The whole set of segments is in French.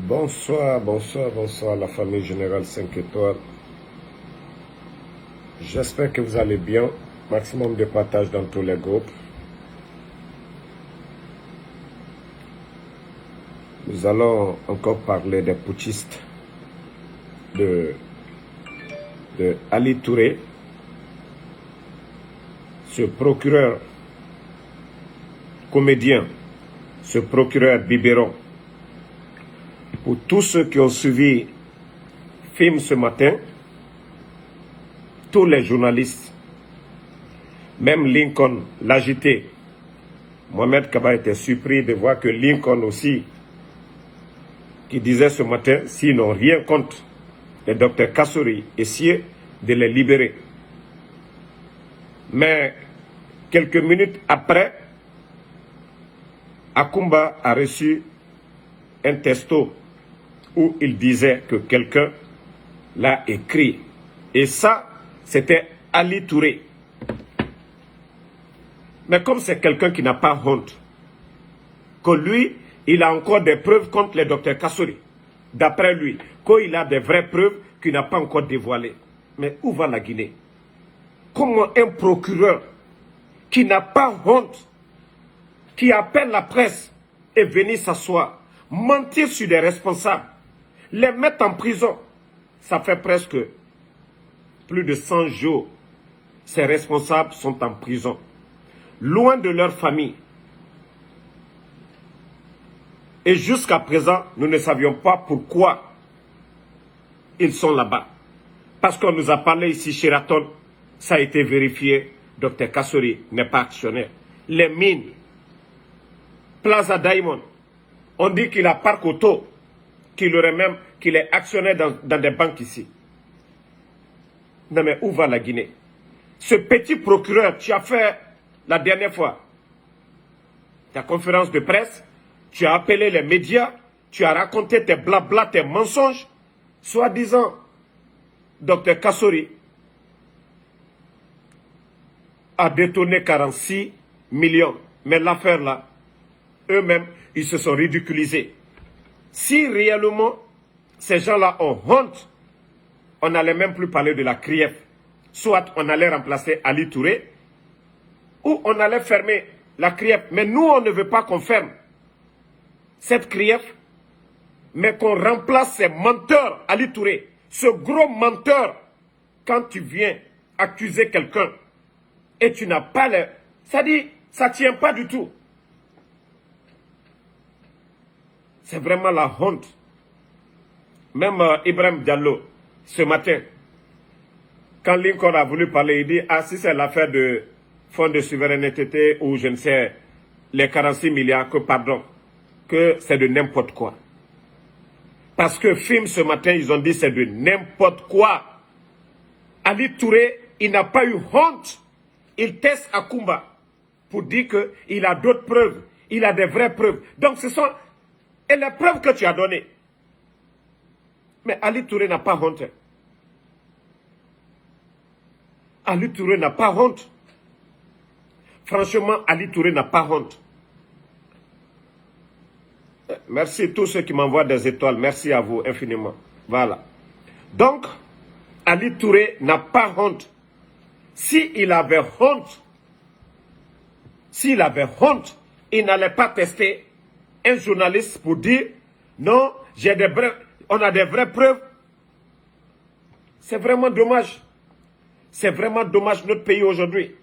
Bonsoir, bonsoir, bonsoir la famille Générale 5 étoiles. J'espère que vous allez bien. Maximum de partage dans tous les groupes. Nous allons encore parler des putschistes de Ali Touré, ce procureur comédien, ce procureur biberon. Pour tous ceux qui ont suivi film ce matin, tous les journalistes, même Lincoln, l'agité, Mohamed Kaba était surpris de voir que Lincoln aussi, qui disait ce matin, s'ils n'ont rien contre le docteur Kassouri, essayer de les libérer. Mais quelques minutes après, Akumba a reçu un texto où il disait que quelqu'un l'a écrit. Et ça, c'était Ali Touré. Mais comme c'est quelqu'un qui n'a pas honte, que lui, il a encore des preuves contre le docteur Kassouri, d'après lui, qu'il a des vraies preuves qu'il n'a pas encore dévoilées. Mais où va la Guinée? Comment un procureur qui n'a pas honte, qui appelle la presse et venir s'asseoir, mentir sur des responsables, les mettre en prison, ça fait presque plus de 100 jours. Ces responsables sont en prison, loin de leur famille. Et jusqu'à présent, nous ne savions pas pourquoi ils sont là-bas. Parce qu'on nous a parlé ici, Sheraton, ça a été vérifié, Dr Kassouri n'est pas actionnaire. Les mines, Plaza Diamond, on dit qu'il a parc auto, qu'il est actionnaire dans des banques ici. Non mais où va la Guinée? Ce petit procureur, tu as fait la dernière fois ta conférence de presse, tu as appelé les médias, tu as raconté tes blabla, tes mensonges, soi-disant, Dr Kassouri a détourné 46 millions. Mais l'affaire là, eux-mêmes, ils se sont ridiculisés. Si réellement ces gens-là ont honte, on n'allait même plus parler de la CRIEF. Soit on allait remplacer Ali Touré, ou on allait fermer la CRIEF. Mais nous, on ne veut pas qu'on ferme cette CRIEF, mais qu'on remplace ces menteurs, Ali Touré. Ce gros menteur, quand tu viens accuser quelqu'un et tu n'as pas le... Ça dit, ça ne tient pas du tout. C'est vraiment la honte. Même Ibrahim Diallo, ce matin, quand Lincoln a voulu parler, il dit, ah si c'est l'affaire de fonds de souveraineté ou je ne sais, les 46 milliards, que pardon, que c'est de n'importe quoi. Parce que film ce matin, ils ont dit c'est de n'importe quoi. Ali Touré, il n'a pas eu honte. Il teste Akumba pour dire qu'il a d'autres preuves. Il a des vraies preuves. Donc ce sont... Et les preuves que tu as données. Mais Ali Touré n'a pas honte. Ali Touré n'a pas honte. Franchement, Ali Touré n'a pas honte. Merci à tous ceux qui m'envoient des étoiles. Merci à vous infiniment. Voilà. Donc, Ali Touré n'a pas honte. S'il avait honte, il n'allait pas tester un journaliste pour dire non, on a des vraies preuves. C'est vraiment dommage. C'est vraiment dommage notre pays aujourd'hui.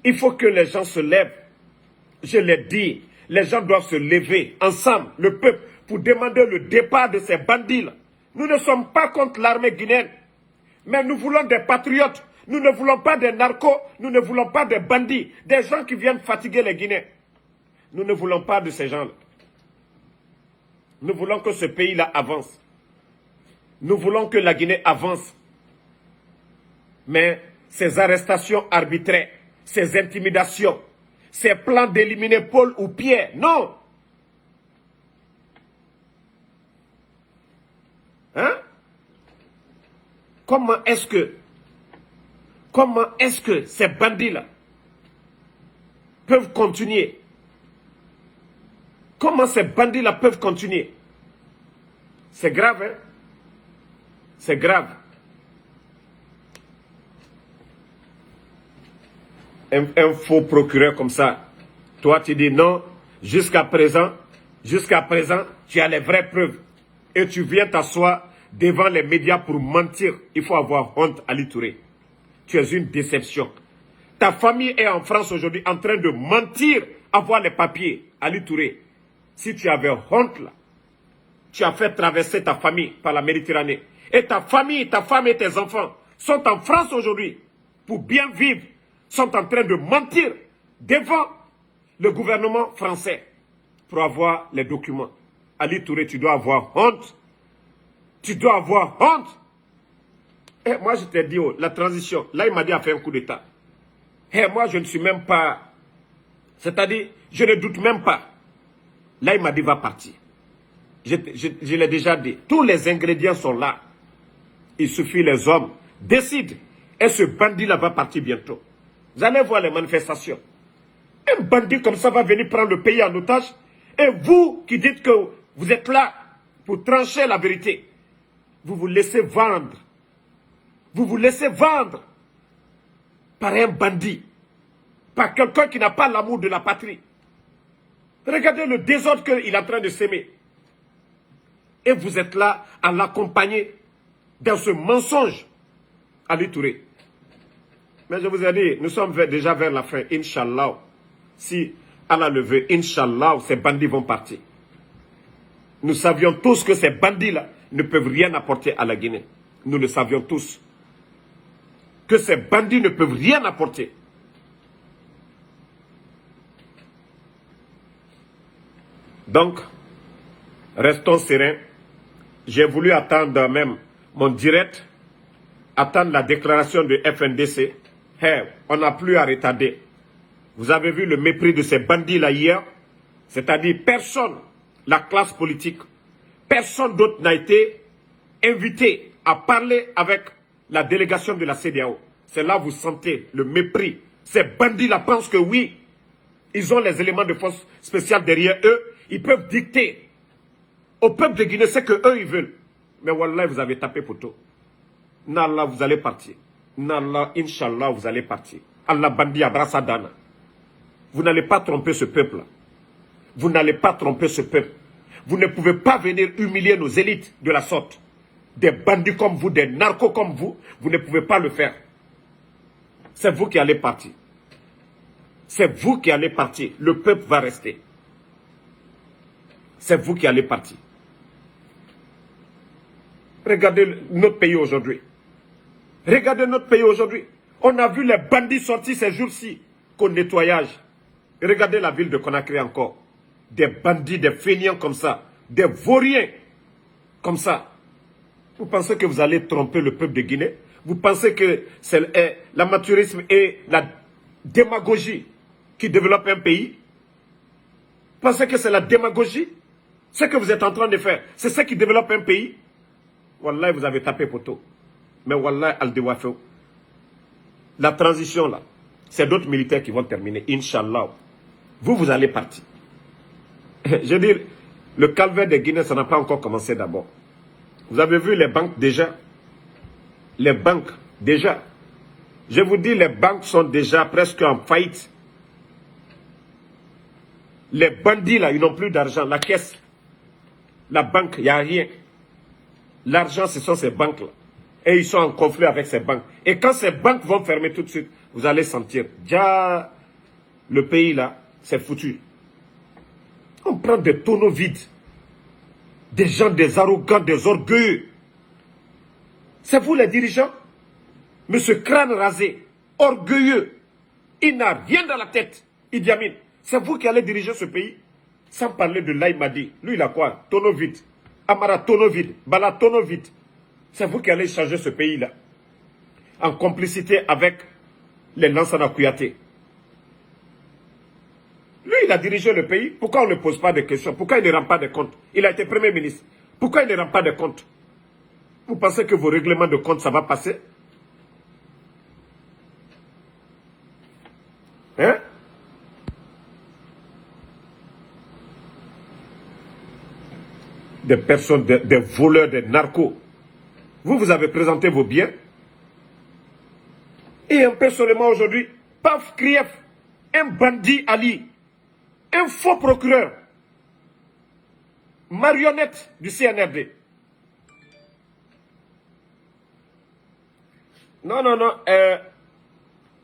Il faut que les gens se lèvent. Je l'ai dit, les gens doivent se lever ensemble, le peuple, pour demander le départ de ces bandits-là. Nous ne sommes pas contre l'armée guinéenne, mais nous voulons des patriotes. Nous ne voulons pas des narcos, nous ne voulons pas des bandits, des gens qui viennent fatiguer les Guinéens. Nous ne voulons pas de ces gens-là. Nous voulons que ce pays-là avance. Nous voulons que la Guinée avance. Mais ces arrestations arbitraires, ces intimidations, ces plans d'éliminer Paul ou Pierre, non. Hein? Comment est-ce que ces bandits-là peuvent continuer? Comment ces bandits-là peuvent continuer? C'est grave, hein? C'est grave. Un faux procureur comme ça, toi tu dis non, jusqu'à présent, tu as les vraies preuves. Et tu viens t'asseoir devant les médias pour mentir. Il faut avoir honte, Ali Touré. Tu es une déception. Ta famille est en France aujourd'hui en train de mentir, avoir les papiers, Ali Touré. Si tu avais honte là, tu as fait traverser ta famille par la Méditerranée. Et ta famille, ta femme et tes enfants sont en France aujourd'hui pour bien vivre, sont en train de mentir devant le gouvernement français pour avoir les documents. Ali Touré, tu dois avoir honte. Tu dois avoir honte. Et moi, je t'ai dit, oh, la transition, là, il m'a dit à faire un coup d'État. Et moi, je ne suis même pas... C'est-à-dire, je ne doute même pas. Là, il m'a dit, va partir. Je l'ai déjà dit. Tous les ingrédients sont là. Il suffit les hommes décident. Et ce bandit-là va partir bientôt. Vous allez voir les manifestations. Un bandit comme ça va venir prendre le pays en otage. Et vous qui dites que vous êtes là pour trancher la vérité, vous vous laissez vendre. Vous vous laissez vendre par un bandit. Par quelqu'un qui n'a pas l'amour de la patrie. Regardez le désordre qu'il est en train de s'aimer. Et vous êtes là à l'accompagner dans ce mensonge. Ali Touré. Mais je vous ai dit, nous sommes déjà vers la fin, Inch'Allah. Si Allah le veut, Inch'Allah, ces bandits vont partir. Nous savions tous que ces bandits-là ne peuvent rien apporter à la Guinée. Nous le savions tous. Que ces bandits ne peuvent rien apporter. Donc, restons sereins. J'ai voulu attendre même mon direct, attendre la déclaration de FNDC. Hey, on n'a plus à retarder. Vous avez vu le mépris de ces bandits-là hier. C'est-à-dire personne, la classe politique, personne d'autre n'a été invité à parler avec la délégation de la CEDEAO. C'est là que vous sentez le mépris. Ces bandits-là pensent que oui, ils ont les éléments de force spéciale derrière eux. Ils peuvent dicter au peuple de Guinée ce qu'eux ils veulent. Mais Wallah, vous avez tapé poteau. Nallah, vous allez partir. Nallah, Inch'Allah, vous allez partir. Allah bandi abrasadana. Vous n'allez pas tromper ce peuple-là. Vous n'allez pas tromper ce peuple. Vous ne pouvez pas venir humilier nos élites de la sorte. Des bandits comme vous, des narcos comme vous, vous ne pouvez pas le faire. C'est vous qui allez partir. C'est vous qui allez partir. Le peuple va rester. C'est vous qui allez partir. Regardez notre pays aujourd'hui. Regardez notre pays aujourd'hui. On a vu les bandits sortir ces jours-ci qu'au nettoyage. Regardez la ville de Conakry encore. Des bandits, des fainéants comme ça. Des vauriens comme ça. Vous pensez que vous allez tromper le peuple de Guinée? Vous pensez que c'est l'amateurisme et la démagogie qui développent un pays? Vous pensez que c'est la démagogie? Ce que vous êtes en train de faire, c'est ce qui développe un pays? Wallah, vous avez tapé poteau. Mais Wallah, al-Dewafo, la transition là, c'est d'autres militaires qui vont terminer, Inch'Allah. Vous, vous allez partir. Je veux dire, le calvaire des Guinéens, ça n'a pas encore commencé d'abord. Vous avez vu les banques déjà? Les banques, déjà. Je vous dis, les banques sont déjà presque en faillite. Les bandits là, ils n'ont plus d'argent. La caisse, la banque, il n'y a rien. L'argent, ce sont ces banques-là. Et ils sont en conflit avec ces banques. Et quand ces banques vont fermer tout de suite, vous allez sentir, déjà, le pays là, c'est foutu. On prend des tonneaux vides. Des gens, des arrogants, des orgueilleux. C'est vous les dirigeants? Monsieur crâne rasé, orgueilleux. Il n'a rien dans la tête, Idi Amin. C'est vous qui allez diriger ce pays? Sans parler de Laïmadi. Lui, il a quoi? Tonneau vide. Amara, tonneau vide. Bala, tonneau vide. C'est vous qui allez changer ce pays-là. En complicité avec les Lansana Kouyaté. Lui, il a dirigé le pays. Pourquoi on ne pose pas de questions? Pourquoi il ne rend pas de comptes? Il a été Premier ministre. Pourquoi il ne rend pas de comptes? Vous pensez que vos règlements de compte, ça va passer? Hein? des personnes, des voleurs, des narcos. Vous avez présenté vos biens. Et un peu seulement aujourd'hui, Paf Krief, un bandit Ali, un faux procureur, marionnette du CNRD. Non,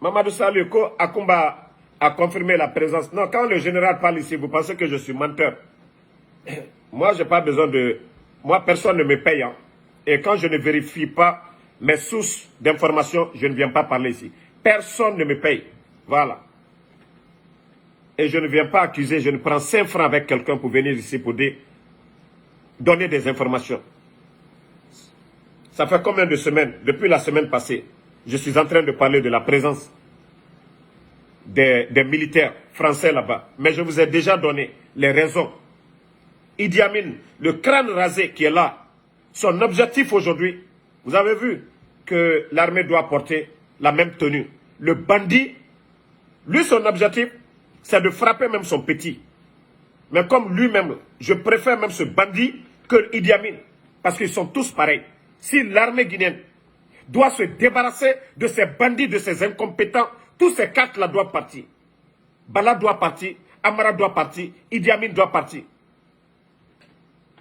Mamadou Saluko Akumba a confirmé la présence. Non, quand le général parle ici, vous pensez que je suis menteur. Moi, je n'ai pas besoin de... Moi, personne ne me paye. Hein. Et quand je ne vérifie pas mes sources d'informations, je ne viens pas parler ici. Personne ne me paye. Voilà. Et je ne viens pas accuser, je ne prends 5 francs avec quelqu'un pour venir ici pour donner des informations. Ça fait combien de semaines? Depuis la semaine passée, je suis en train de parler de la présence des militaires français là-bas. Mais je vous ai déjà donné les raisons. Idi Amin, le crâne rasé qui est là, son objectif aujourd'hui, vous avez vu que l'armée doit porter la même tenue. Le bandit, lui son objectif, c'est de frapper même son petit. Mais comme lui-même, je préfère même ce bandit que Idi Amin. Parce qu'ils sont tous pareils. Si l'armée guinéenne doit se débarrasser de ces bandits, de ces incompétents, tous ces 4-là doivent partir. Bala doit partir, Amara doit partir, Idi Amin doit partir.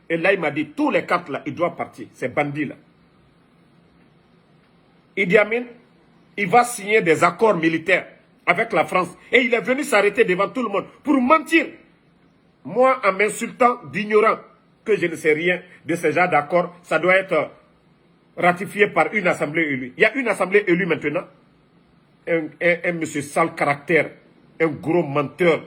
Et là, il m'a dit, tous les 4-là, ils doivent partir, ces bandits-là. Idi Amin, il va signer des accords militaires avec la France. Et il est venu s'arrêter devant tout le monde pour mentir. Moi, en m'insultant d'ignorant que je ne sais rien de ce genre d'accord, ça doit être ratifié par une assemblée élue. Il y a une assemblée élue maintenant. Un monsieur sale caractère, un gros menteur.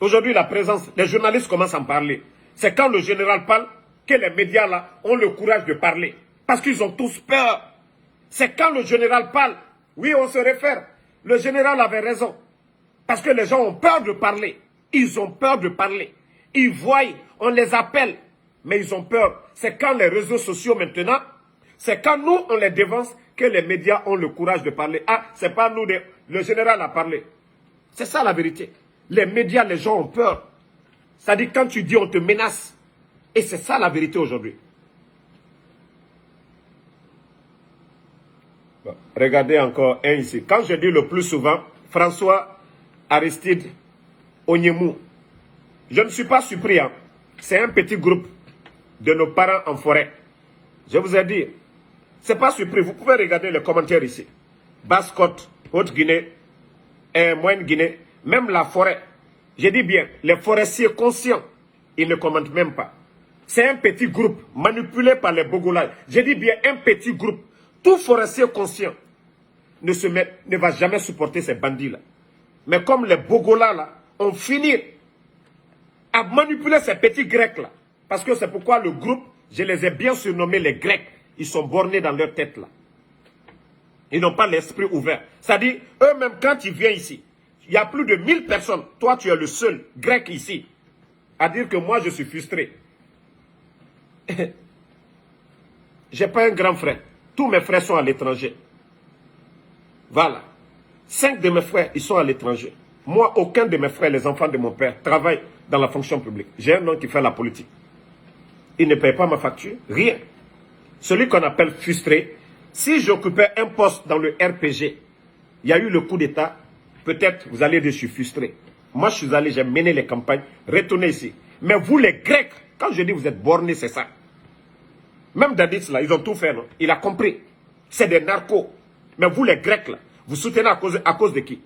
Aujourd'hui, la présence, les journalistes commencent à en parler. C'est quand le général parle que les médias là ont le courage de parler. Parce qu'ils ont tous peur. C'est quand le général parle. Oui, on se réfère. Le général avait raison. Parce que les gens ont peur de parler. Ils ont peur de parler. Ils voient, on les appelle. Mais ils ont peur. C'est quand les réseaux sociaux maintenant, c'est quand nous, on les dévance, que les médias ont le courage de parler. Ah, c'est pas nous, le général a parlé. C'est ça la vérité. Les médias, les gens ont peur. C'est-à-dire quand tu dis, on te menace. Et c'est ça la vérité aujourd'hui. Bon, regardez encore un ici. Quand je dis le plus souvent, François Aristide Onyemou, je ne suis pas surpris. Hein. C'est un petit groupe de nos parents en forêt. Je vous ai dit, c'est pas surpris. Vous pouvez regarder les commentaires ici. Basse-Côte, Haute-Guinée, Moyenne-Guinée, même la forêt. J'ai dit bien, les forestiers conscients, ils ne commentent même pas. C'est un petit groupe manipulé par les Bogolais. J'ai dit bien un petit groupe. Tout forestier conscient ne va jamais supporter ces bandits-là. Mais comme les Bogolais là ont fini à manipuler ces petits Grecs-là, parce que c'est pourquoi le groupe, je les ai bien surnommés les Grecs. Ils sont bornés dans leur tête là. Ils n'ont pas l'esprit ouvert. C'est-à-dire, eux-mêmes, quand ils viennent ici, il y a plus de 1000 personnes. Toi, tu es le seul Grec ici à dire que moi, je suis frustré. J'ai pas un grand frère. Tous mes frères sont à l'étranger. Voilà. 5 de mes frères, ils sont à l'étranger. Moi, aucun de mes frères, les enfants de mon père, travaillent dans la fonction publique. J'ai un homme qui fait la politique. Il ne paye pas ma facture, rien. Celui qu'on appelle frustré, si j'occupais un poste dans le RPG, il y a eu le coup d'État, peut-être vous allez dire je suis frustré. Moi, je suis allé, j'ai mené les campagnes, retournez ici. Mais vous, les Grecs, quand je dis vous êtes bornés, c'est ça. Même Dadis, là, ils ont tout fait, non? Il a compris. C'est des narcos. Mais vous, les Grecs, là, vous soutenez à cause de qui?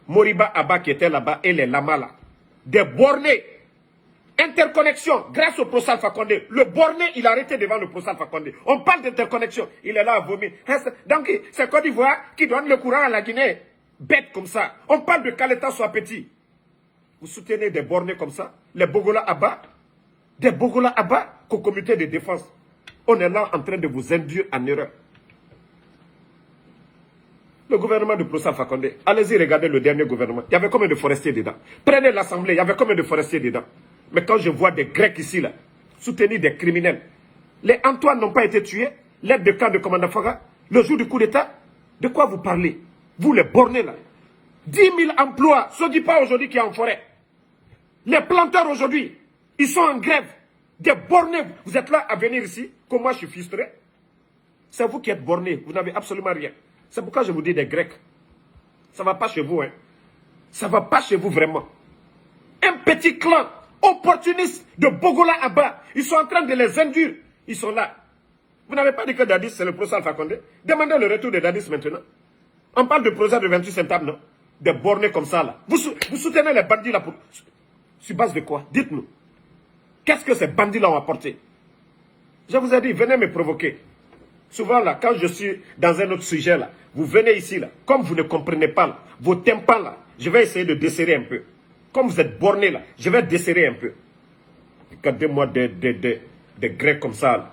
Moriba Abba qui était là-bas et les lamas, là. Des bornés. Interconnexion, grâce au Prossal Fakonde. Le borné, il a arrêté devant le Prossal Fakonde. On parle d'interconnexion. Il est là à vomir. Donc, c'est Côte d'Ivoire qui donne le courant à la Guinée. Bête comme ça. On parle de Kaleta soit petit. Vous soutenez des bornés comme ça? Les Bogola Abba? Des Bogola Abba qu'au comité de défense. On est là en train de vous induire en erreur. Le gouvernement de Prossal Fakonde. Allez-y, regardez le dernier gouvernement. Il y avait combien de forestiers dedans? Prenez l'Assemblée, il y avait combien de forestiers dedans? Mais quand je vois des Grecs ici, là, soutenir des criminels, les Antoine n'ont pas été tués, l'aide de camp de commandant Faga, le jour du coup d'État, de quoi vous parlez? Vous les bornés là. 10 000 emplois, ce n'est pas aujourd'hui qui est en forêt. Les planteurs aujourd'hui, ils sont en grève. Des bornés, vous êtes là à venir ici, comme moi je suis frustré. C'est vous qui êtes bornés, vous n'avez absolument rien. C'est pourquoi je vous dis des Grecs. Ça ne va pas chez vous, hein. Ça ne va pas chez vous vraiment. Un petit clan opportuniste de Bogola Abba, ils sont en train de les induire. Ils sont là. Vous n'avez pas dit que Dadis, c'est le procès Alpha Condé? Demandez le retour de Dadis maintenant. On parle de procès de 28 septembre, non? Des bornés comme ça, là. Vous soutenez les bandits, là, sur base de quoi? Dites-nous. Qu'est-ce que ces bandits-là ont apporté? Je vous ai dit, venez me provoquer. Souvent, là, quand je suis dans un autre sujet, là, vous venez ici, là. Comme vous ne comprenez pas, là, vos tympans, là, je vais essayer de desserrer un peu. Comme vous êtes bornés, là, je vais desserrer un peu. Regardez-moi des Grecs comme ça, là.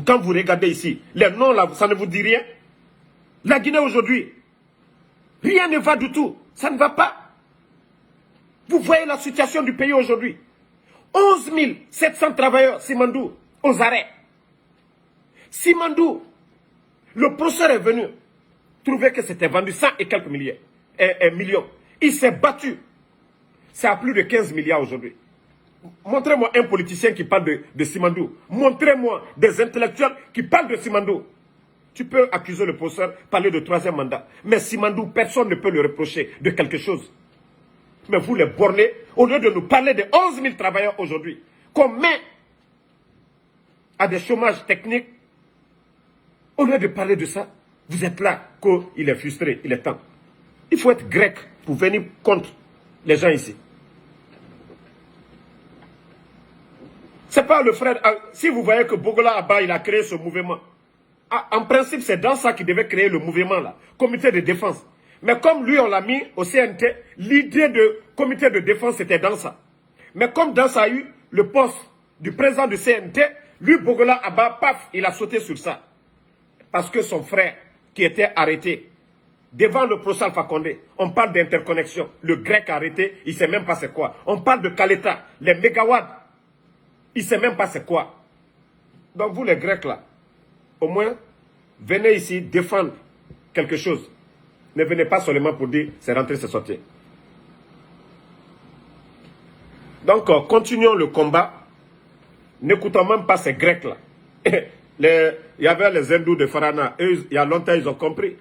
Quand vous regardez ici, les noms, là, ça ne vous dit rien? La Guinée aujourd'hui, rien ne va du tout. Ça ne va pas. Vous voyez la situation du pays aujourd'hui. 11 700 travailleurs, Simandou, aux arrêts. Simandou, le procès est venu trouver que c'était vendu 100 et quelques millions. Il s'est battu. C'est à plus de 15 milliards aujourd'hui. Montrez-moi un politicien qui parle de Simandou. Montrez-moi des intellectuels qui parlent de Simandou. Tu peux accuser le professeur, parler de troisième mandat. Mais Simandou, personne ne peut le reprocher de quelque chose. Mais vous les bornez, au lieu de nous parler de 11 000 travailleurs aujourd'hui, qu'on met à des chômages techniques, au lieu de parler de ça, vous êtes là, qu'il est frustré, il est temps. Il faut être grec pour venir contre les gens ici. C'est pas le frère. Si vous voyez que Bogola Abba, il a créé ce mouvement, en principe, c'est dans ça qu'il devait créer le mouvement, là, comité de défense. Mais comme lui, on l'a mis au CNT, l'idée de comité de défense, c'était dans ça. Mais comme dans ça a eu le poste du président du CNT, lui, Bogola Abba, paf, il a sauté sur ça. Parce que son frère, qui était arrêté, devant le procès Alpha Condé, on parle d'interconnexion. Le grec arrêté, il ne sait même pas c'est quoi. On parle de Kaleta, les mégawatts, il ne sait même pas c'est quoi. Donc vous, les Grecs, là, au moins, venez ici défendre quelque chose. Ne venez pas seulement pour dire c'est rentré, c'est sorti. Donc, continuons le combat. N'écoutons même pas ces Grecs-là. Il y avait les hindous de Farana. Eux, il y a longtemps, ils ont compris.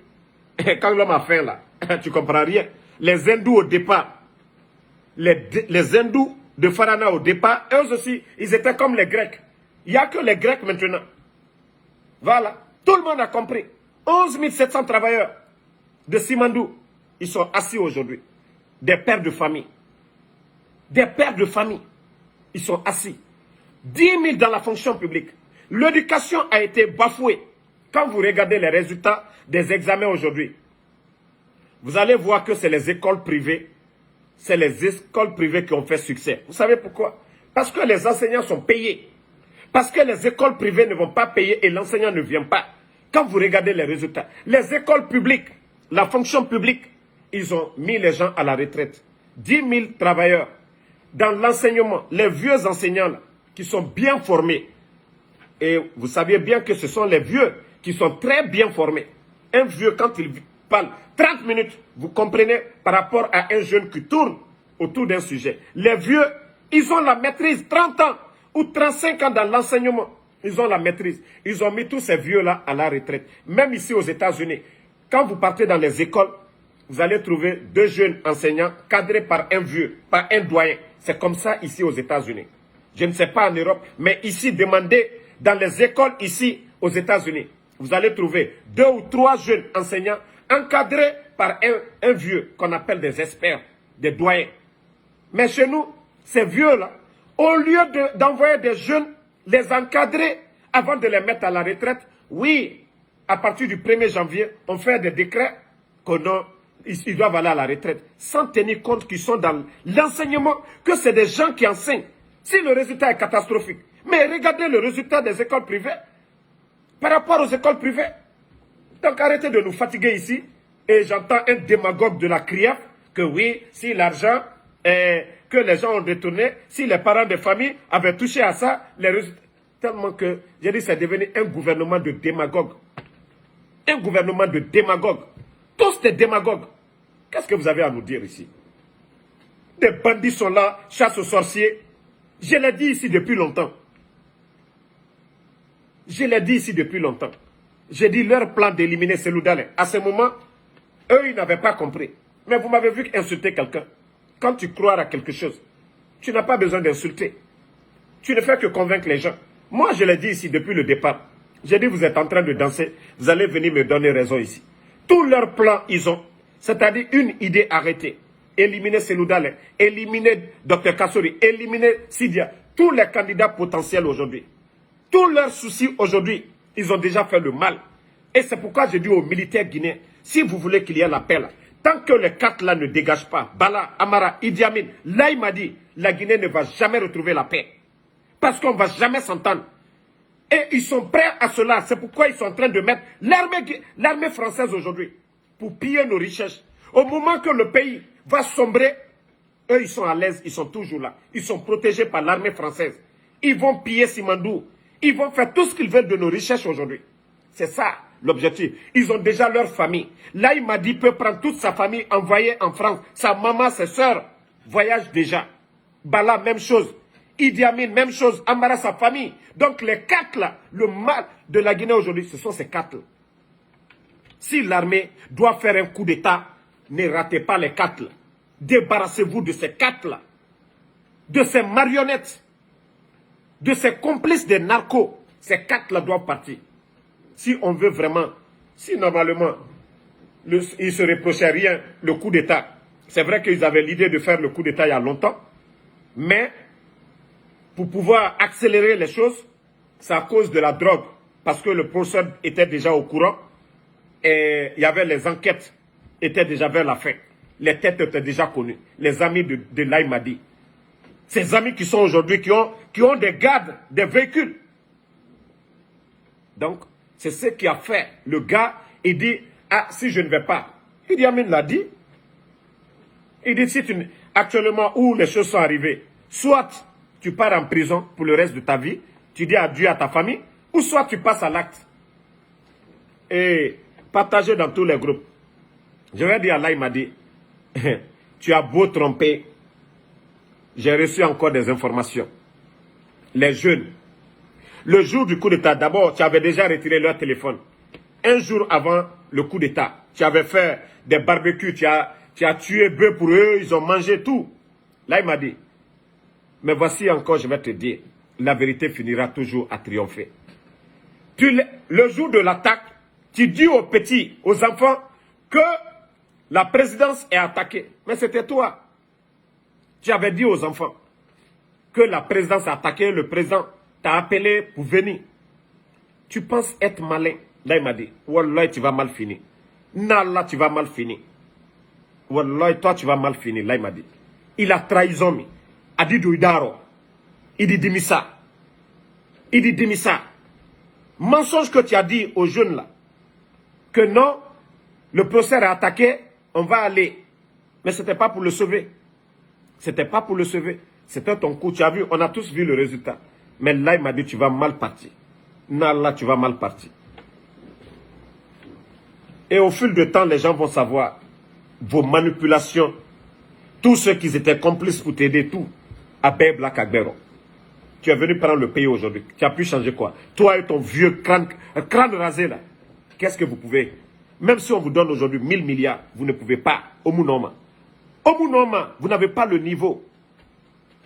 Quand l'homme a faim, là, tu ne comprends rien. Les hindous au départ, les hindous de Farana au départ, eux aussi, ils étaient comme les Grecs. Il n'y a que les Grecs maintenant. Voilà. Tout le monde a compris. 11 700 travailleurs de Simandou, ils sont assis aujourd'hui. Des pères de famille. Des pères de famille. Ils sont assis. 10 000 dans la fonction publique. L'éducation a été bafouée. Quand vous regardez les résultats des examens aujourd'hui, vous allez voir que c'est les écoles privées. C'est les écoles privées qui ont fait succès. Vous savez pourquoi? Parce que les enseignants sont payés. Parce que les écoles privées ne vont pas payer et l'enseignant ne vient pas. Quand vous regardez les résultats, les écoles publiques, la fonction publique, ils ont mis les gens à la retraite. 10 000 travailleurs dans l'enseignement, les vieux enseignants là, qui sont bien formés. Et vous saviez bien que ce sont les vieux qui sont très bien formés. Un vieux, quand il parle 30 minutes, vous comprenez, par rapport à un jeune qui tourne autour d'un sujet. Les vieux, ils ont la maîtrise, 30 ans ou 35 ans dans l'enseignement. Ils ont la maîtrise. Ils ont mis tous ces vieux-là à la retraite. Même ici aux États-Unis, quand vous partez dans les écoles, vous allez trouver 2 jeunes enseignants cadrés par un vieux, par un doyen. C'est comme ça ici aux États-Unis. Je ne sais pas en Europe, mais ici, demandez dans les écoles ici aux États-Unis. Vous allez trouver 2 ou 3 jeunes enseignants encadrés par un vieux qu'on appelle des experts, des doyens. Mais chez nous, ces vieux-là, au lieu d'envoyer des jeunes, les encadrer avant de les mettre à la retraite, oui, à partir du 1er janvier, on fait des décrets qu'ils doivent aller à la retraite, sans tenir compte qu'ils sont dans l'enseignement, que c'est des gens qui enseignent. Si le résultat est catastrophique, mais regardez le résultat des écoles privées par rapport aux écoles privées. Donc arrêtez de nous fatiguer ici. Et j'entends un démagogue de la CRIAF que oui, si l'argent que les gens ont détourné, si les parents de famille avaient touché à ça, les résultats, tellement que, j'ai dit, c'est devenu un gouvernement de démagogues. Un gouvernement de démagogues. Tous des démagogues. Qu'est-ce que vous avez à nous dire ici? des bandits sont là, chasse aux sorciers. Je l'ai dit ici depuis longtemps. Je l'ai dit ici depuis longtemps. J'ai dit leur plan d'éliminer Cellou Dalein. À ce moment, eux, ils n'avaient pas compris. Mais vous m'avez vu insulter quelqu'un. Quand tu crois à quelque chose, tu n'as pas besoin d'insulter. Tu ne fais que convaincre les gens. Moi, je l'ai dit ici depuis le départ. J'ai dit, vous êtes en train de danser. Vous allez venir me donner raison ici. Tous leurs plans, ils ont. C'est-à-dire une idée arrêtée. Éliminer Cellou Dalein, éliminer Dr Kassori, éliminer Sidia. Tous les candidats potentiels aujourd'hui. Tous leurs soucis aujourd'hui, ils ont déjà fait le mal. Et c'est pourquoi je dis aux militaires guinéens, si vous voulez qu'il y ait la paix là, tant que les quatre là ne dégagent pas, Bala, Amara, Idi Amin, là il m'a dit, la Guinée ne va jamais retrouver la paix. Parce qu'on ne va jamais s'entendre. Et ils sont prêts à cela. C'est pourquoi ils sont en train de mettre l'armée française aujourd'hui pour piller nos richesses. Au moment que le pays va sombrer, eux ils sont à l'aise, ils sont toujours là. Ils sont protégés par l'armée française. Ils vont piller Simandou. Ils vont faire tout ce qu'ils veulent de nos richesses aujourd'hui. C'est ça l'objectif. Ils ont déjà leur famille. Là, il m'a dit, il peut prendre toute sa famille, envoyer en France. Sa maman, ses soeurs voyagent déjà. Bala, même chose. Idi Amin, même chose. Amara, sa famille. Donc les quatre là, le mal de la Guinée aujourd'hui, ce sont ces quatre là. Si l'armée doit faire un coup d'État, ne ratez pas les quatre là. Débarrassez-vous de ces quatre là. De ces marionnettes. De ces complices des narcos. Ces quatre là doivent partir. Si on veut vraiment, si normalement, ils ne se reprochaient rien, le coup d'État. C'est vrai qu'ils avaient l'idée de faire le coup d'État il y a longtemps. Mais, pour pouvoir accélérer les choses, c'est à cause de la drogue. Parce que le procès était déjà au courant. Et il y avait les enquêtes, étaient déjà vers la fin. Les têtes étaient déjà connues. Les amis de Laïmadi. Ces amis qui sont aujourd'hui, qui ont des gardes, des véhicules. Donc, c'est ce qui a fait. Le gars, il dit, ah, si je ne vais pas. Idi Amin l'a dit. Il dit, si actuellement où les choses sont arrivées, soit tu pars en prison pour le reste de ta vie, tu dis adieu à ta famille, ou soit tu passes à l'acte. Et partagez dans tous les groupes. Je vais dire à Allah, il m'a dit, tu as beau tromper, j'ai reçu encore des informations. Les jeunes, le jour du coup d'État, d'abord, tu avais déjà retiré leur téléphone. Un jour avant le coup d'État, tu avais fait des barbecues, tu as tué bœuf pour eux, ils ont mangé tout. Là, il m'a dit, mais voici encore, je vais te dire, la vérité finira toujours à triompher. Le jour de l'attaque, tu dis aux petits, aux enfants, que la présidence est attaquée. Mais c'était toi. Tu avais dit aux enfants que la présidence est attaquée, le président t'a appelé pour venir. Tu penses être malin. Là, il m'a dit, Wallah, tu vas mal finir. Nallah, tu vas mal finir. Wallah, toi, tu vas mal finir. Là, il m'a dit. Il a trahison. A dit Douidaro. Il dit Dimissa. Il dit Dimissa. Mensonge que tu as dit aux jeunes là. Que non, le procès est attaqué, on va aller. Mais ce n'était pas pour le sauver. C'était pas pour le sauver. C'était ton coup. Tu as vu, on a tous vu le résultat. Mais là, il m'a dit, tu vas mal partir. Nallah, tu vas mal partir. Et au fil du temps, les gens vont savoir vos manipulations. Tous ceux qui étaient complices pour t'aider, tout. Abel Black Agbero. Tu es venu prendre le pays aujourd'hui. Tu as pu changer quoi? Toi et ton vieux crâne rasé là. Qu'est-ce que vous pouvez? Même si on vous donne aujourd'hui 1000 milliards, vous ne pouvez pas. Omunoma. Omunoma, vous n'avez pas le niveau.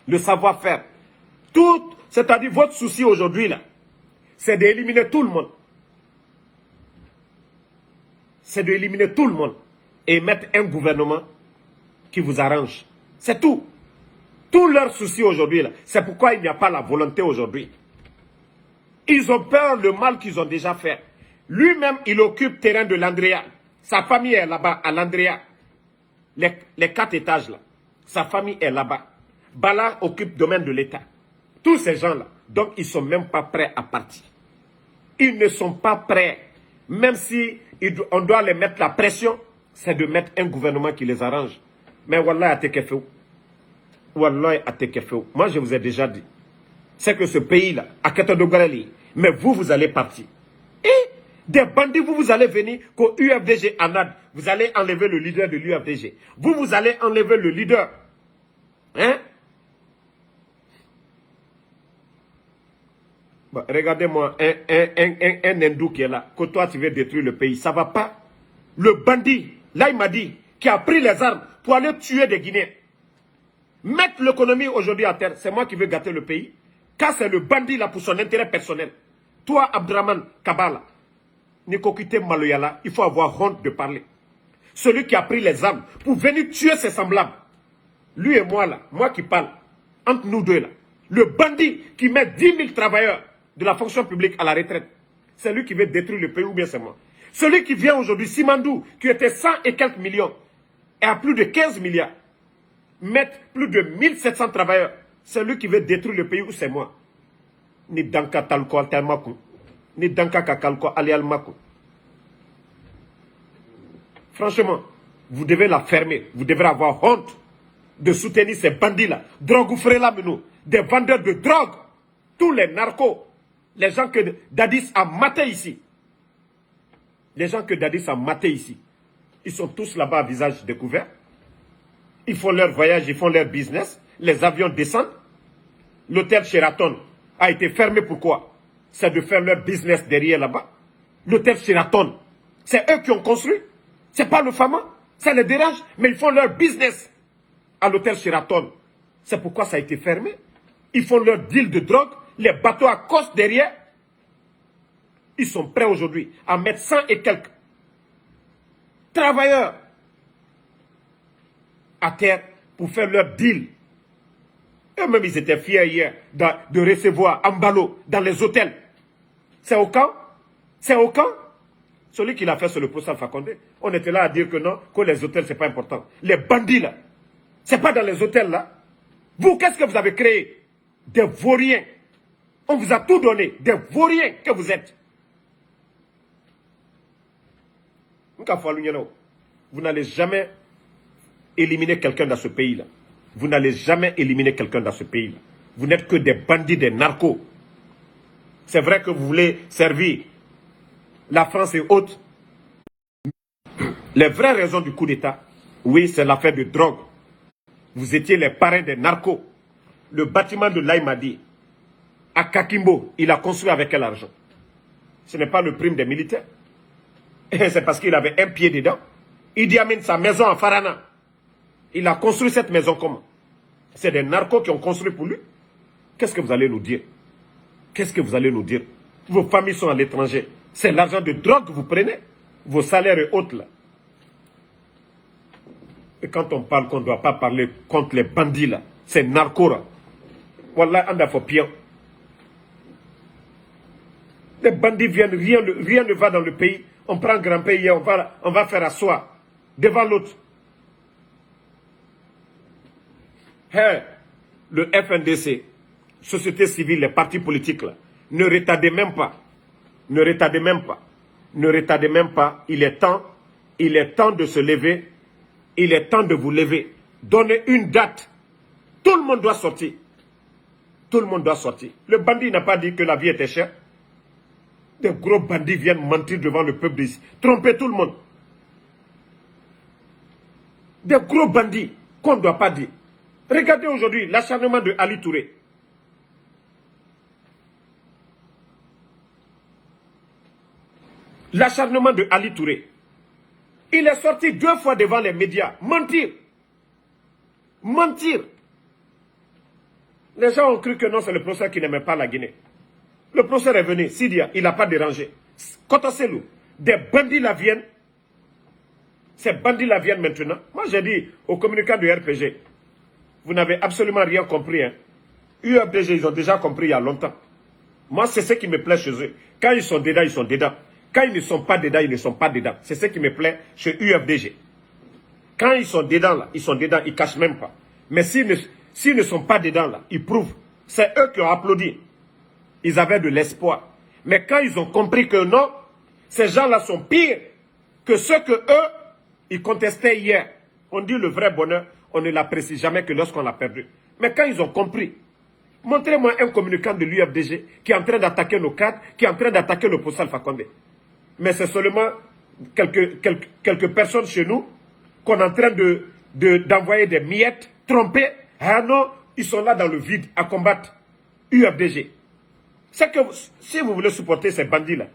Le savoir-faire. Tout, c'est-à-dire votre souci aujourd'hui là, c'est d'éliminer tout le monde. C'est d'éliminer tout le monde. Et mettre un gouvernement qui vous arrange. C'est tout. Tous leurs soucis aujourd'hui là, c'est pourquoi il n'y a pas la volonté aujourd'hui. Ils ont peur le mal qu'ils ont déjà fait. Lui-même, il occupe le terrain de l'Andrea. Sa famille est là-bas, à l'Andrea. Les 4 étages là. Sa famille est là-bas. Bala occupe le domaine de l'État. Tous ces gens-là. Donc, ils ne sont même pas prêts à partir. Ils ne sont pas prêts. Même si on doit les mettre la pression, c'est de mettre un gouvernement qui les arrange. Mais Wallah, à Tekefeu. Wallah, à Tekefeu. Moi, je vous ai déjà dit. C'est que ce pays-là, à Katadogarali, mais vous allez partir. Et des bandits, vous allez venir qu'au UFDG, Anad, vous allez enlever le leader de l'UFDG. Vous allez enlever le leader Hein? Bon, regardez-moi, un hindou qui est là, que toi tu veux détruire le pays, ça va pas. Le bandit, là il m'a dit, qui a pris les armes pour aller tuer des Guinéens. Mettre l'économie aujourd'hui à terre, c'est moi qui veux gâter le pays. Car c'est le bandit là pour son intérêt personnel. Toi, Abdraman Kabala, Nikokite Maloyala, il faut avoir honte de parler. Celui qui a pris les armes pour venir tuer ses semblables. Lui et moi là, moi qui parle, entre nous deux là. Le bandit qui met 10 000 travailleurs de la fonction publique à la retraite. C'est lui qui veut détruire le pays ou bien c'est moi. Celui qui vient aujourd'hui, Simandou, qui était 100 et quelques millions, et à plus de 15 milliards, mettre plus de 1700 travailleurs. C'est lui qui veut détruire le pays ou c'est moi. Ni Danka Talko Altalmakou, ni Danka Kakalko Alialmakou. Franchement, vous devez la fermer. Vous devez avoir honte de soutenir ces bandits-là. Drogue là, nous, des vendeurs de drogue. Tous les narcos. Les gens que Dadis a maté ici. Les gens que Dadis a maté ici. Ils sont tous là-bas à visage découvert. Ils font leur voyage, ils font leur business. Les avions descendent. L'hôtel Sheraton a été fermé. Pourquoi? C'est de faire leur business derrière là-bas. L'hôtel Sheraton, c'est eux qui ont construit. C'est pas le Fama. Ça les dérange, mais ils font leur business à l'hôtel Sheraton. C'est pourquoi ça a été fermé. Ils font leur deal de drogue. Les bateaux à cause derrière. Ils sont prêts aujourd'hui à mettre 100 et quelques travailleurs à terre pour faire leur deal. Eux-mêmes, ils étaient fiers hier de recevoir Ambalo dans les hôtels. C'est au camp? C'est au camp? Celui qui l'a fait, c'est le professeur Fakonde. On était là à dire que non, que les hôtels, c'est pas important. Les bandits, là, c'est pas dans les hôtels, là. Vous, qu'est-ce que vous avez créé? Des vauriens. On vous a tout donné. Des vauriens que vous êtes. Vous n'allez jamais éliminer quelqu'un dans ce pays-là. Vous n'allez jamais éliminer quelqu'un dans ce pays-là. Vous n'êtes que des bandits, des narcos. C'est vrai que vous voulez servir la France et autres. Les vraies raisons du coup d'État, oui, c'est l'affaire de drogue. Vous étiez les parrains des narcos. Le bâtiment de l'Aïmadi, à Kakimbo, il a construit avec quel argent? Ce n'est pas le prime des militaires. C'est parce qu'il avait un pied dedans. Idi Amin, sa maison en Farana. Il a construit cette maison comment? C'est des narcos qui ont construit pour lui. Qu'est-ce que vous allez nous dire? Qu'est-ce que vous allez nous dire? Vos familles sont à l'étranger. C'est l'argent de drogue que vous prenez. Vos salaires et autres là. Et quand on parle qu'on ne doit pas parler contre les bandits là, ces narcos là. Wallah, on a fait pire. Les bandits viennent, rien ne va dans le pays. On prend un grand pays, on va faire asseoir devant l'autre. Hey, le FNDC, société civile, les partis politiques là, ne retardez même pas. Ne retardez même pas. Ne retardez même pas. Il est temps de se lever. Il est temps de vous lever. Donnez une date. Tout le monde doit sortir. Tout le monde doit sortir. Le bandit n'a pas dit que la vie était chère. Des gros bandits viennent mentir devant le peuple ici. Tromper tout le monde. Des gros bandits qu'on ne doit pas dire. Regardez aujourd'hui l'acharnement de Ali Touré. L'acharnement de Ali Touré. Il est sorti 2 fois devant les médias. Mentir. Mentir. Les gens ont cru que non, c'est le professeur qui n'aimait pas la Guinée. Le professeur est venu, Sidia, il n'a pas dérangé. Kotaselou, des bandits la viennent. Ces bandits la viennent maintenant. Moi, j'ai dit aux communicants du RPG, vous n'avez absolument rien compris. Hein. UFDG, ils ont déjà compris il y a longtemps. Moi, c'est ce qui me plaît chez eux. Quand ils sont dedans, ils sont dedans. Quand ils ne sont pas dedans, ils ne sont pas dedans. C'est ce qui me plaît chez UFDG. Quand ils sont dedans, là, ils sont dedans, ils ne cachent même pas. Mais s'ils ne sont pas dedans, là, ils prouvent. C'est eux qui ont applaudi. Ils avaient de l'espoir. Mais quand ils ont compris que non, ces gens-là sont pires que ceux que eux, ils contestaient hier. On dit le vrai bonheur, on ne l'apprécie jamais que lorsqu'on l'a perdu. Mais quand ils ont compris, montrez-moi un communicant de l'UFDG qui est en train d'attaquer nos cadres, qui est en train d'attaquer le professeur Fakonde. Mais c'est seulement quelques personnes chez nous qu'on est en train d'envoyer des miettes, tromper Ah non, ils sont là dans le vide à combattre UFDG. C'est que si vous voulez supporter ces bandits-là,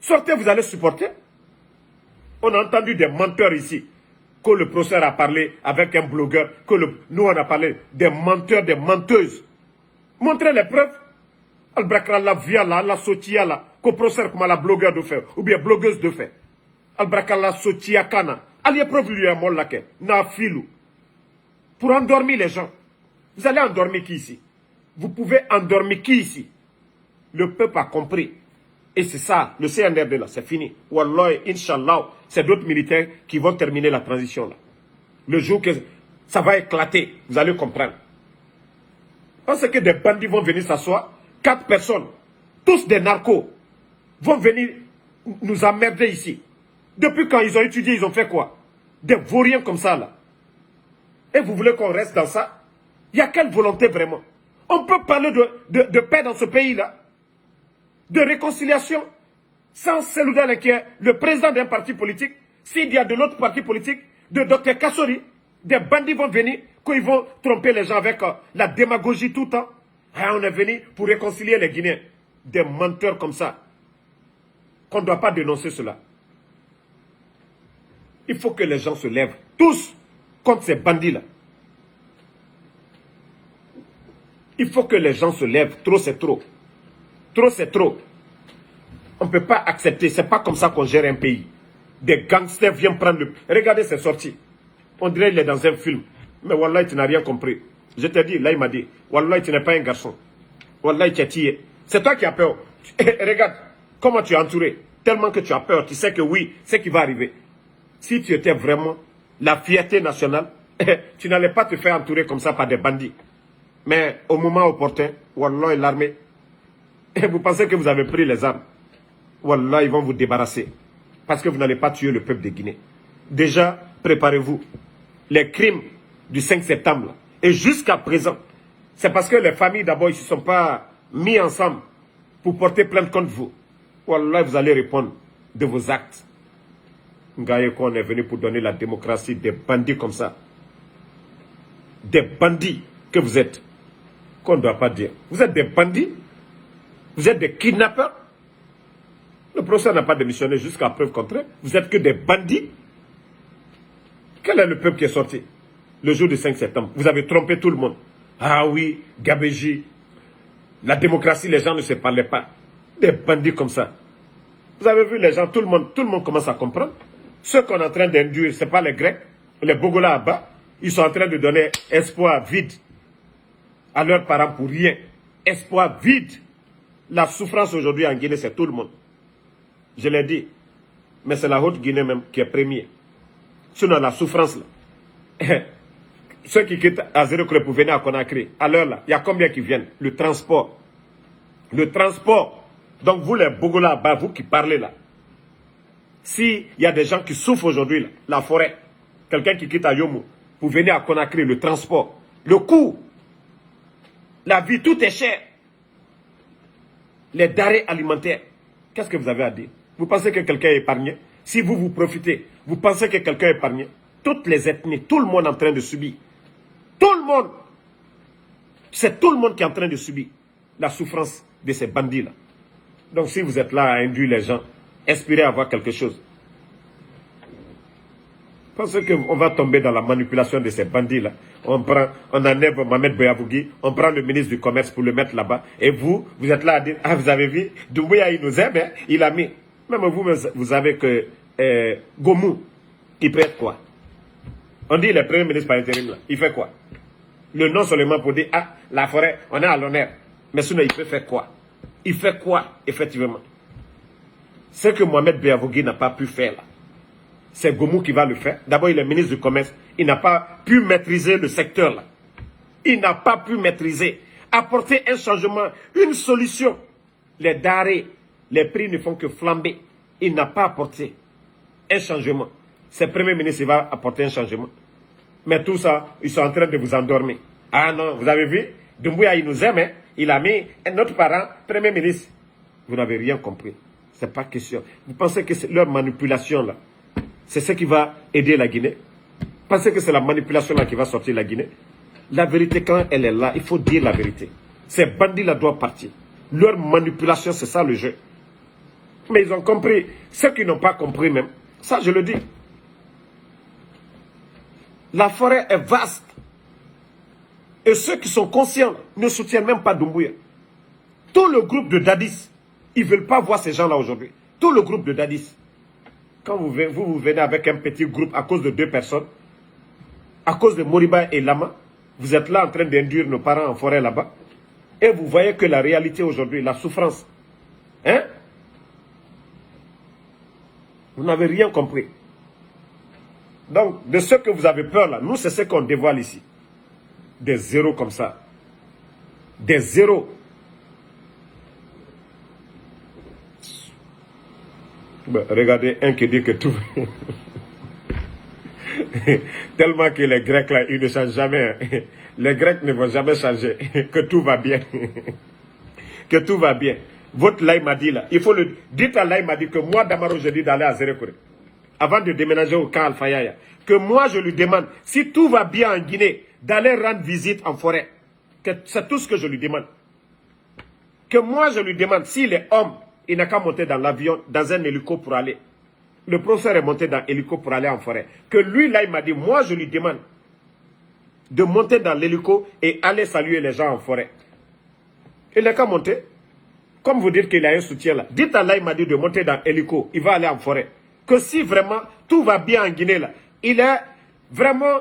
sortez, vous allez supporter. On a entendu des menteurs ici, que le professeur a parlé avec un blogueur, nous on a parlé des menteurs, des menteuses. Montrez les preuves. Albrakra la via là, la sotia là, que le professeur comme la blogueur de fait, ou bien blogueuse de fait. Albrakra la sotia kana. Allez preuve lui à mon laquelle, na filou. Pour endormir les gens. Vous allez endormir qui ici? Vous pouvez endormir qui ici? Le peuple a compris. Et c'est ça, le CNRD là, c'est fini. Wallah, Inch'Allah, c'est d'autres militaires qui vont terminer la transition là. Le jour que ça va éclater, vous allez comprendre. Parce que des bandits vont venir s'asseoir, 4 personnes, tous des narcos, vont venir nous emmerder ici. Depuis quand ils ont étudié, ils ont fait quoi? Des vauriens comme ça là. Et vous voulez qu'on reste dans ça? Il y a quelle volonté vraiment? On peut parler de paix dans ce pays-là, de réconciliation, sans Seloudel qui est le président d'un parti politique. S'il y a de l'autre parti politique, de Dr Kassori, des bandits vont venir, qu'ils vont tromper les gens avec la démagogie tout le temps. Ah, on est venu pour réconcilier les Guinéens. Des menteurs comme ça. Qu'on ne doit pas dénoncer cela. Il faut que les gens se lèvent, tous, contre ces bandits-là. Il faut que les gens se lèvent. Trop, c'est trop. Trop, c'est trop. On ne peut pas accepter. Ce n'est pas comme ça qu'on gère un pays. Des gangsters viennent prendre le... Regardez ces sorties. On dirait qu'il est dans un film. Mais Wallah, tu n'as rien compris. Je t'ai dit, là, il m'a dit, Wallah, tu n'es pas un garçon. Wallah, tu es tué. C'est toi qui as peur. Regarde comment tu es entouré. Tellement que tu as peur. Tu sais que oui, c'est ce qui va arriver. Si tu étais vraiment la fierté nationale, tu n'allais pas te faire entourer comme ça par des bandits. Mais au moment opportun, Wallah et l'armée, vous pensez que vous avez pris les armes. Wallah, ils vont vous débarrasser. Parce que vous n'allez pas tuer le peuple de Guinée. Déjà, préparez-vous. Les crimes du 5 septembre, là, et jusqu'à présent, c'est parce que les familles, d'abord, ils ne se sont pas mis ensemble pour porter plainte contre vous. Wallah, vous allez répondre de vos actes. Ngaïko, on est venu pour donner la démocratie, des bandits comme ça. Des bandits que vous êtes. Qu'on ne doit pas dire. Vous êtes des bandits. Vous êtes des kidnappeurs. Le procès n'a pas démissionné jusqu'à preuve contraire. Vous êtes que des bandits. Quel est le peuple qui est sorti le jour du 5 septembre? Vous avez trompé tout le monde. Ah oui, Gabéji. La démocratie, les gens ne se parlaient pas. Des bandits comme ça. Vous avez vu les gens, tout le monde commence à comprendre. Ceux qu'on est en train d'induire, ce n'est pas les Grecs, les Bogola à bas. Ils sont en train de donner espoir vide à leurs parents pour rien. Espoir vide. La souffrance aujourd'hui en Guinée, c'est tout le monde. Je l'ai dit. Mais c'est la Haute-Guinée même qui est premier. Sinon, la souffrance, là. Ceux qui quittent à 0 pour venir à Conakry, à l'heure là, il y a combien qui viennent? Le transport. Le transport. Donc vous les Bogola, bah, vous qui parlez là. S'il y a des gens qui souffrent aujourd'hui, là, la forêt, quelqu'un qui quitte à Yomu pour venir à Conakry, le transport, le coût, la vie, tout est cher. Les denrées alimentaires. Qu'est-ce que vous avez à dire? Vous pensez que quelqu'un est épargné? Si vous profitez, vous pensez que quelqu'un est épargné? Toutes les ethnies, tout le monde est en train de subir. Tout le monde. C'est tout le monde qui est en train de subir la souffrance de ces bandits-là. Donc si vous êtes là à induire les gens, espérez avoir quelque chose. Pensez qu'on va tomber dans la manipulation de ces bandits-là. On enlève Mohamed Boyavougui, on prend le ministre du Commerce pour le mettre là-bas. Et vous êtes là à dire, ah vous avez vu, Doumbouya il nous aime, hein, il a mis. Même vous savez que Gomu, il prête quoi? On dit le premier ministre par intérim là, il fait quoi? Le nom seulement pour dire, ah, la forêt, on est à l'honneur. Mais sinon, il peut faire quoi? Il fait quoi, effectivement? Ce que Mohamed Boyavougui n'a pas pu faire là, c'est Gomu qui va le faire. D'abord, il est ministre du Commerce. Il n'a pas pu maîtriser le secteur là. Il n'a pas pu maîtriser, apporter un changement, une solution. Les denrées, les prix ne font que flamber. Il n'a pas apporté un changement. C'est le Premier ministre qui va apporter un changement. Mais tout ça, ils sont en train de vous endormir. Ah non, vous avez vu? Doumbouya, il nous aime, hein? Il a mis un autre parent, Premier ministre. Vous n'avez rien compris. Ce n'est pas question. Vous pensez que c'est leur manipulation là, c'est ce qui va aider la Guinée? Vous pensez que c'est la manipulation là qui va sortir la Guinée? La vérité, quand elle est là, il faut dire la vérité. Ces bandits-là doivent partir. Leur manipulation, c'est ça le jeu. Mais ils ont compris. Ceux qui n'ont pas compris même, ça je le dis. La forêt est vaste. Et ceux qui sont conscients ne soutiennent même pas Doumbouya. Tout le groupe de Dadis, ils ne veulent pas voir ces gens-là aujourd'hui. Tout le groupe de Dadis. Quand vous venez avec un petit groupe à cause de 2 personnes, à cause de Moriba et Lama, vous êtes là en train d'induire nos parents en forêt là-bas, et vous voyez que la réalité aujourd'hui, la souffrance, hein? Vous n'avez rien compris. Donc, de ce que vous avez peur là, nous, c'est ce qu'on dévoile ici. Des zéros comme ça. Des zéros. Ben, regardez, un qui dit que tout... Tellement que les Grecs là, ils ne changent jamais. Les Grecs ne vont jamais changer. Que tout va bien. Que tout va bien. Votre Laï m'a dit là, il faut le... Dites à Laï m'a dit que moi, Damaro, je dis d'aller à Zérekouré. Avant de déménager au camp Alpha-Yaya. Que moi, je lui demande, si tout va bien en Guinée, d'aller rendre visite en forêt. C'est tout ce que je lui demande. Que moi, je lui demande, s'il est homme, il n'a qu'à monter dans l'avion, dans un hélico pour aller. Le professeur est monté dans l'hélico pour aller en forêt. Que lui, là, il m'a dit, moi, je lui demande de monter dans l'hélico et aller saluer les gens en forêt. Il n'a qu'à monter. Comme vous dites qu'il a un soutien là. Dites à là, il m'a dit de monter dans l'hélico. Il va aller en forêt. Que si vraiment tout va bien en Guinée là, il est vraiment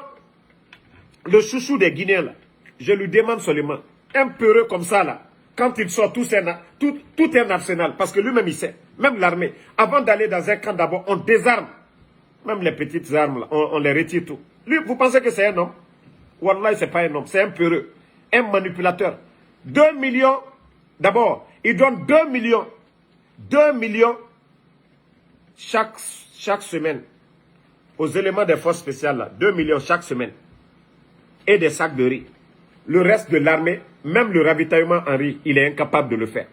le chouchou des Guinéens là. Je lui demande seulement, un peureux comme ça là, quand il sort tout un arsenal, parce que lui-même il sait, même l'armée, avant d'aller dans un camp d'abord, on désarme. Même les petites armes là, on les retire tout. Lui, vous pensez que c'est un homme? Wallah, c'est pas un homme, c'est un peureux, un manipulateur. 2 millions, d'abord, il donne 2 millions. 2 millions chaque semaine aux éléments des forces spéciales là. 2 millions chaque semaine. Et des sacs de riz. Le reste de l'armée, même le ravitaillement en riz, il est incapable de le faire.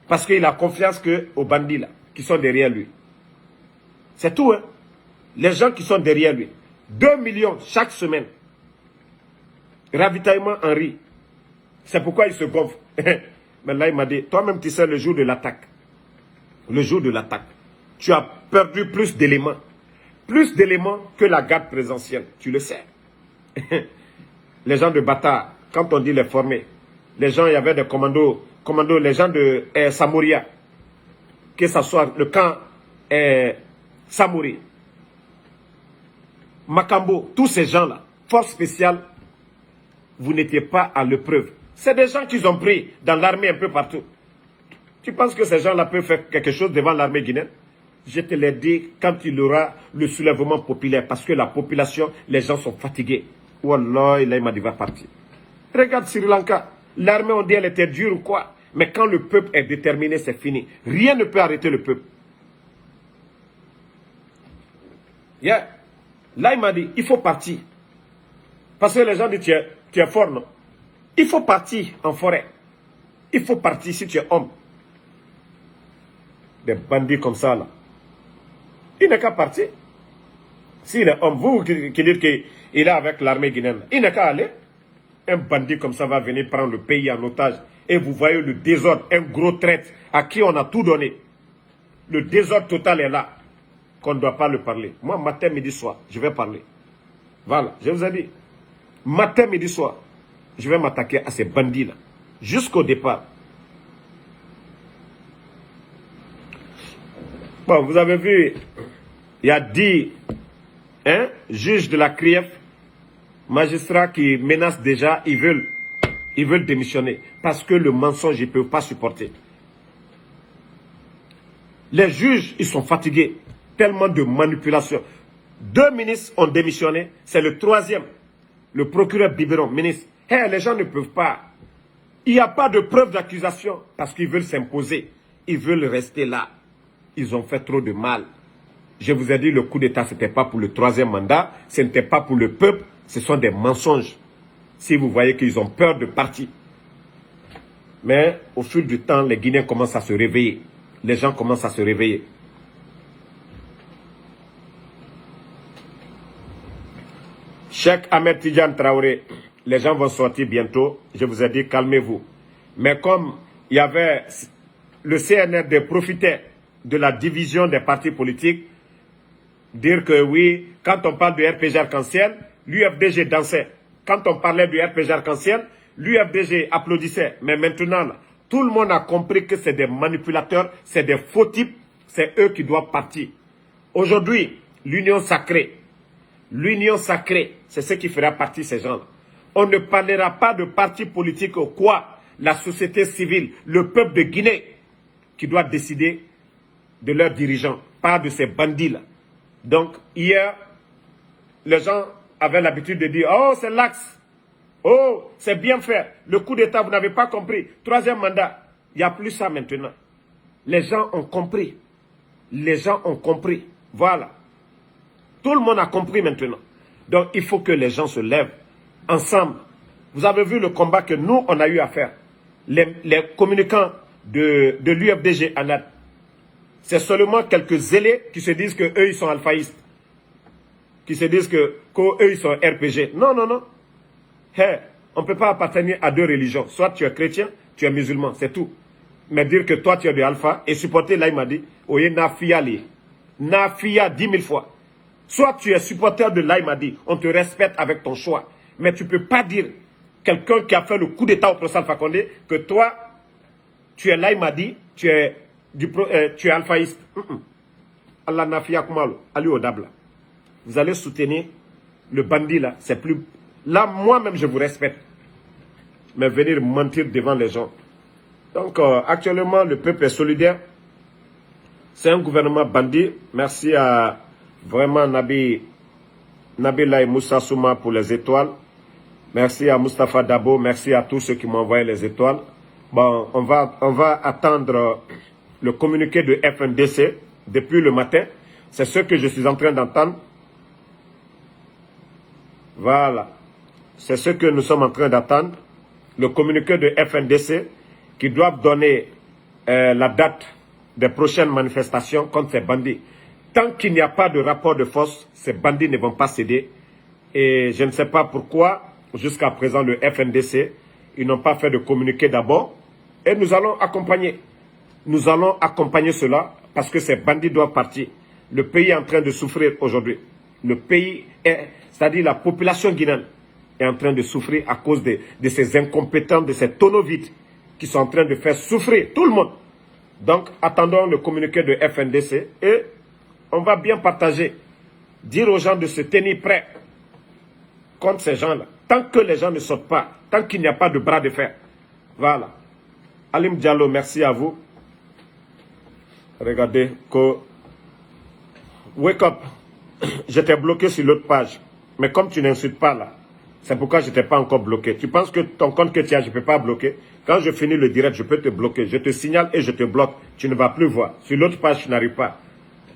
Parce qu'il a confiance aux bandits là, qui sont derrière lui. C'est tout, hein. Les gens qui sont derrière lui. 2 millions chaque semaine. Ravitaillement en riz. C'est pourquoi il se gonfle. Mais là, il m'a dit, toi-même, tu sais, le jour de l'attaque. Le jour de l'attaque. Tu as perdu plus d'éléments. Plus d'éléments que la garde présidentielle. Tu le sais. Les gens de Bata, quand on dit les former, les gens, il y avait des commandos, les gens de Samouria, que ce soit le camp Samouri, Makambo, tous ces gens-là, force spéciale, vous n'étiez pas à l'épreuve. C'est des gens qu'ils ont pris dans l'armée un peu partout. Tu penses que ces gens-là peuvent faire quelque chose devant l'armée guinéenne? Je te l'ai dit quand il y aura le soulèvement populaire, parce que la population, les gens sont fatigués. Wallah, il m'a dit, va partir. Regarde Sri Lanka. L'armée, on dit, elle était dure ou quoi. Mais quand le peuple est déterminé, c'est fini. Rien ne peut arrêter le peuple. Yeah. Là, il m'a dit, il faut partir. Parce que les gens disent, tu es fort, non? Il faut partir en forêt. Il faut partir si tu es homme. Des bandits comme ça, là. Il n'est qu'à partir. S'il est homme, vous qui dites qu'il est avec l'armée guinéenne, il n'est qu'à aller. Un bandit comme ça va venir prendre le pays en otage. Et vous voyez le désordre, un gros traître à qui on a tout donné. Le désordre total est là. Qu'on ne doit pas le parler. Moi, matin, midi, soir, je vais parler. Voilà, je vous ai dit. Matin, midi, soir, je vais m'attaquer à ces bandits-là. Jusqu'au départ. Bon, vous avez vu, il y a 10 juges de la CRIEF, magistrats qui menacent déjà, ils veulent démissionner. Parce que le mensonge, ils ne peuvent pas supporter. Les juges, ils sont fatigués. Tellement de manipulation. 2 ministres ont démissionné. C'est le 3e. Le procureur Biberon, ministre. Les gens ne peuvent pas. Il n'y a pas de preuve d'accusation parce qu'ils veulent s'imposer. Ils veulent rester là. Ils ont fait trop de mal. Je vous ai dit, le coup d'État, ce n'était pas pour le 3e mandat. Ce n'était pas pour le peuple. Ce sont des mensonges. Si vous voyez qu'ils ont peur de partir. Mais au fil du temps, les Guinéens commencent à se réveiller. Les gens commencent à se réveiller. Cheikh Ahmed Tidjane Traoré, les gens vont sortir bientôt. Je vous ai dit, calmez-vous. Mais comme il y avait, le CNRD profitait de la division des partis politiques, dire que oui, quand on parle du RPG arc-en-ciel, l'UFDG dansait. Quand on parlait du RPG arc-en-ciel, l'UFDG applaudissait. Mais maintenant, là, tout le monde a compris que c'est des manipulateurs, c'est des faux types, c'est eux qui doivent partir. Aujourd'hui, l'union sacrée, c'est ce qui fera partie de ces gens-là. On ne parlera pas de parti politique ou quoi, la société civile, le peuple de Guinée, qui doit décider de leurs dirigeants, pas de ces bandits-là. Donc, hier, les gens avaient l'habitude de dire « Oh, c'est l'axe. Oh, c'est bien fait. Le coup d'État, vous n'avez pas compris. Troisième mandat. » Il n'y a plus ça maintenant. Les gens ont compris. Les gens ont compris. Voilà. Tout le monde a compris maintenant. Donc, il faut que les gens se lèvent ensemble. Vous avez vu le combat que nous, on a eu à faire. Les communicants de l'UFDG, Anad, c'est seulement quelques zélés qui se disent qu'eux, ils sont alphaïstes. Qui se disent qu'eux, ils sont RPG. Non, non, non. Hey, on ne peut pas appartenir à deux religions. Soit tu es chrétien, tu es musulman, c'est tout. Mais dire que toi, tu es de alpha et supporter l'Aïmadi, oye, nafia li. Nafia 10 000 fois. Soit tu es supporter de l'Aïmadi, on te respecte avec ton choix. Mais tu ne peux pas dire, quelqu'un qui a fait le coup d'État au professeur Alpha Condé, que toi, tu es l'Aïmadi, tu es alphaïste. Allah nafia kumalo, Ali Odabla. Vous allez soutenir le bandit là, c'est plus... Là, moi-même, je vous respecte. Mais venir mentir devant les gens. Donc, actuellement, le peuple est solidaire. C'est un gouvernement bandit. Merci à vraiment Nabila et Moussa Souma pour les étoiles. Merci à Moustapha Dabo. Merci à tous ceux qui m'ont envoyé les étoiles. Bon, on va attendre le communiqué de FNDC depuis le matin. C'est ce que je suis en train d'entendre. Voilà. C'est ce que nous sommes en train d'attendre. Le communiqué de FNDC qui doivent donner la date des prochaines manifestations contre ces bandits. Tant qu'il n'y a pas de rapport de force, ces bandits ne vont pas céder. Et je ne sais pas pourquoi, jusqu'à présent, le FNDC, ils n'ont pas fait de communiqué d'abord. Et nous allons accompagner. Nous allons accompagner cela parce que ces bandits doivent partir. Le pays est en train de souffrir aujourd'hui. Le pays c'est-à-dire la population guinéenne, est en train de souffrir à cause de ces incompétents, de ces tonneaux vides qui sont en train de faire souffrir tout le monde. Donc, attendons le communiqué de FNDC et on va bien partager. Dire aux gens de se tenir prêts contre ces gens-là. Tant que les gens ne sortent pas, tant qu'il n'y a pas de bras de fer. Voilà. Alim Diallo, merci à vous. Regardez que... Wake up. J'étais bloqué sur l'autre page. Mais comme tu n'insultes pas là, c'est pourquoi je n'étais pas encore bloqué. Tu penses que ton compte que tu as, je ne peux pas bloquer. Quand je finis le direct, je peux te bloquer. Je te signale et je te bloque. Tu ne vas plus voir. Sur l'autre page, tu n'arrives pas.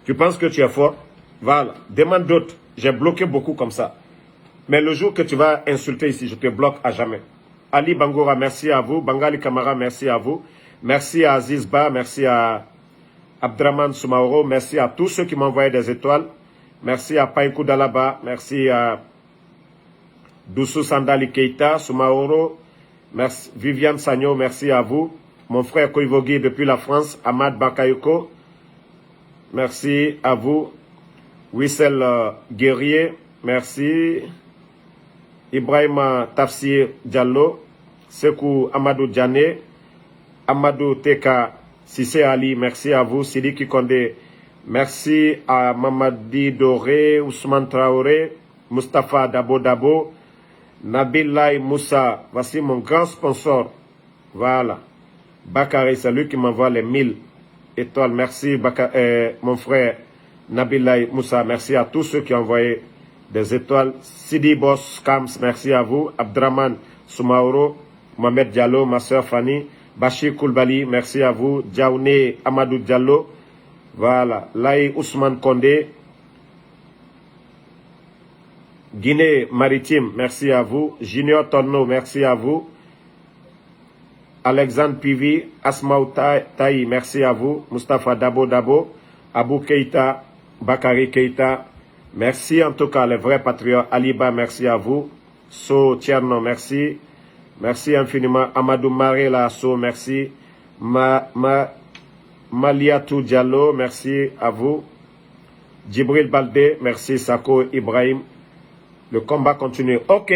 Tu penses que tu es fort? Voilà. Demande d'autres. J'ai bloqué beaucoup comme ça. Mais le jour que tu vas insulter ici, je te bloque à jamais. Ali Bangoura, merci à vous. Bangali Kamara, merci à vous. Merci à Aziz Ba, merci à Abdraman Soumaoro, merci à tous ceux qui m'ont envoyé des étoiles. Merci à Païkou Dalaba, merci à Doussou Sandali Keita, Soumaoro, merci, Viviane Sagno, merci à vous. Mon frère Koivogui depuis la France, Ahmad Bakayoko, merci à vous. Wissel Guerrier, merci. Ibrahima Tafsir Diallo, Sekou Amadou Djane, Amadou Teka Sissé Ali, merci à vous. Sidiki Kondé, merci à Mamadi Doré, Ousmane Traoré, Mustapha Dabo Dabo, Nabilay Moussa, voici mon grand sponsor. Voilà. Bakary, c'est lui qui m'envoie les 1000 étoiles. Merci mon frère Nabilay Moussa, merci à tous ceux qui ont envoyé des étoiles. Sidi Boss Kams, merci à vous. Abdraman Soumaoro, Mohamed Diallo, ma soeur Fanny, Bachir Koulbali, merci à vous. Diaouné Amadou Diallo, voilà. Laï Ousmane Kondé, Guinée Maritime, merci à vous. Junior Tonno, merci à vous. Alexandre Pivi, Asmaou Taï, merci à vous. Mustapha Dabo Dabo, Abou Keita, Bakary Keita, merci en tout cas les vrais patriotes. Aliba, merci à vous. So Tierno, merci. Merci infiniment. Amadou Marela So, merci. Maliatou Diallo, merci à vous. Djibril Baldé, merci. Sako Ibrahim. Le combat continue. Ok,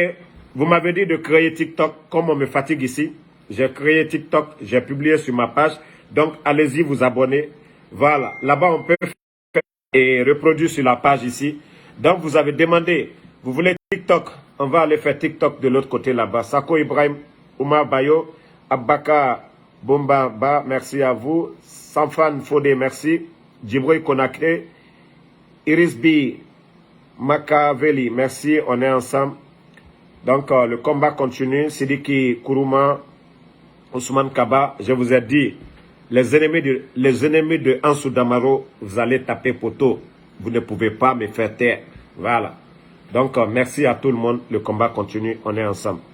vous m'avez dit de créer TikTok, comme on me fatigue ici. J'ai créé TikTok, j'ai publié sur ma page. Donc, allez-y, vous abonner. Voilà, là-bas, on peut faire et reproduire sur la page ici. Donc, vous avez demandé, vous voulez TikTok, on va aller faire TikTok de l'autre côté là-bas. Sako Ibrahim, Oumar Bayo, Abaka Bombaba, merci à vous. Sanfran Fodé, merci. Djibril Konakre, Iris B, Makaveli, merci, on est ensemble. Donc, le combat continue. Sidiki Kourouma, Ousmane Kaba, je vous ai dit, les ennemis de Ansou Damaro, vous allez taper poteau. Vous ne pouvez pas me faire taire. Voilà. Donc, merci à tout le monde. Le combat continue. On est ensemble.